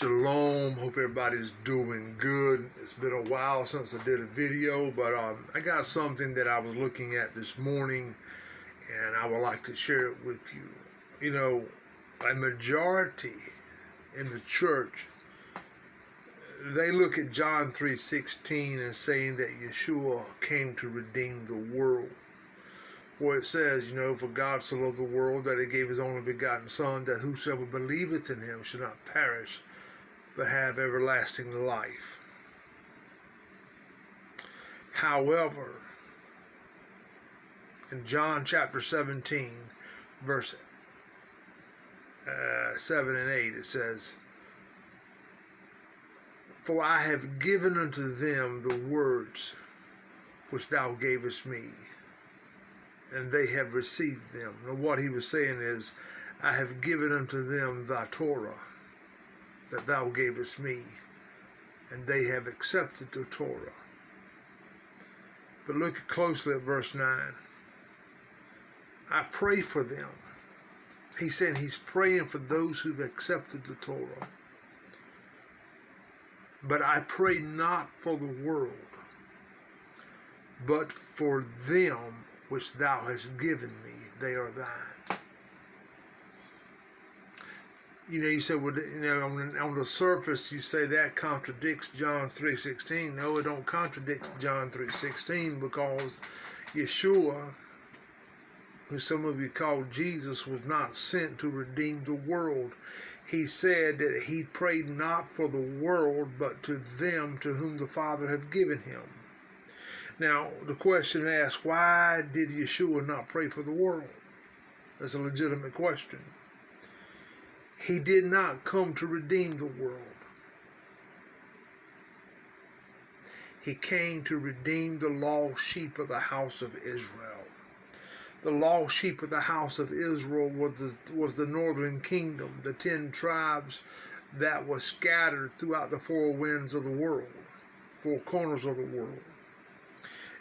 Shalom, hope everybody's doing good. It's been a while since I did a video, but I got something that I was looking at this morning and I would like to share it with you. You know, a majority in the church, they look at John 3:16 and saying that Yeshua came to redeem the world. For it says, for God so loved the world that he gave his only begotten Son, that whosoever believeth in him should not perish, but have everlasting life. However, in John chapter 17, verse 7 and 8, it says, For I have given unto them the words which thou gavest me, and they have received them. Now what he was saying is, I have given unto them thy Torah, that thou gavest me, and they have accepted the Torah. But look closely at verse 9. I pray for them. He said he's praying for those who've accepted the Torah. But I pray not for the world, but for them which thou hast given me, they are thine. You said, well, on the surface, you say that contradicts John 3:16. No, it don't contradict John 3:16, because Yeshua, who some of you call Jesus, was not sent to redeem the world. He said that he prayed not for the world, but to them to whom the Father had given him. Now, the question asks, why did Yeshua not pray for the world? That's a legitimate question. He did not come to redeem the world. He came to redeem the lost sheep of the house of Israel. The lost sheep of the house of Israel was the northern kingdom, the 10 tribes that were scattered throughout the 4 winds of the world, 4 corners of the world.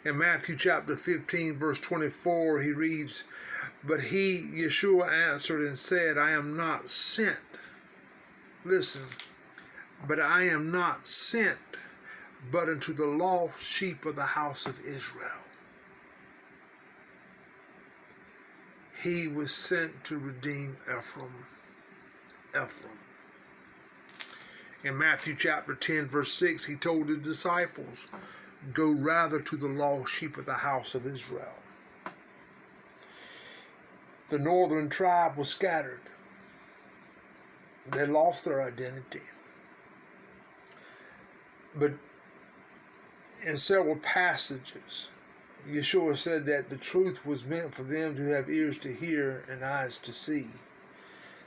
In Matthew chapter 15, verse 24, he reads, But he, Yeshua, answered and said, I am not sent. Listen, but I am not sent, but unto the lost sheep of the house of Israel. He was sent to redeem Ephraim. In Matthew chapter 10, verse 6, he told the disciples, Go rather to the lost sheep of the house of Israel. The northern tribe was scattered. They lost their identity. But in several passages, Yeshua said that the truth was meant for them to have ears to hear and eyes to see.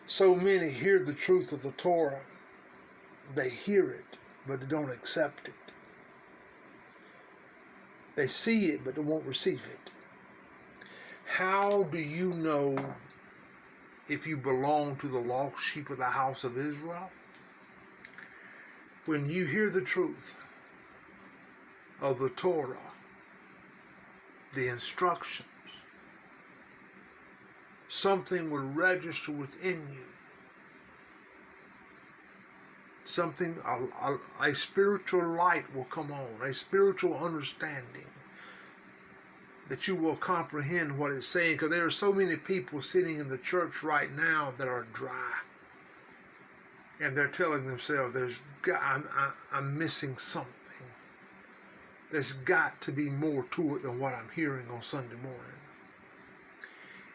So many hear the truth of the Torah. They hear it, but they don't accept it. They see it, but they won't receive it. How do you know if you belong to the lost sheep of the house of Israel? When you hear the truth of the Torah, the instructions, something will register within you. Something, a spiritual light will come on, a spiritual understanding, that you will comprehend what it's saying, because there are so many people sitting in the church right now that are dry, and they're telling themselves, I'm missing something. There's got to be more to it than what I'm hearing on Sunday morning.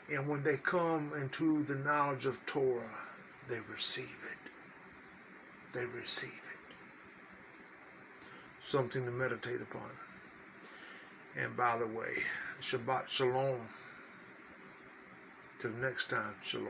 And when they come into the knowledge of Torah, they receive it. They receive it. Something to meditate upon. And by the way, Shabbat Shalom. Till next time, Shalom.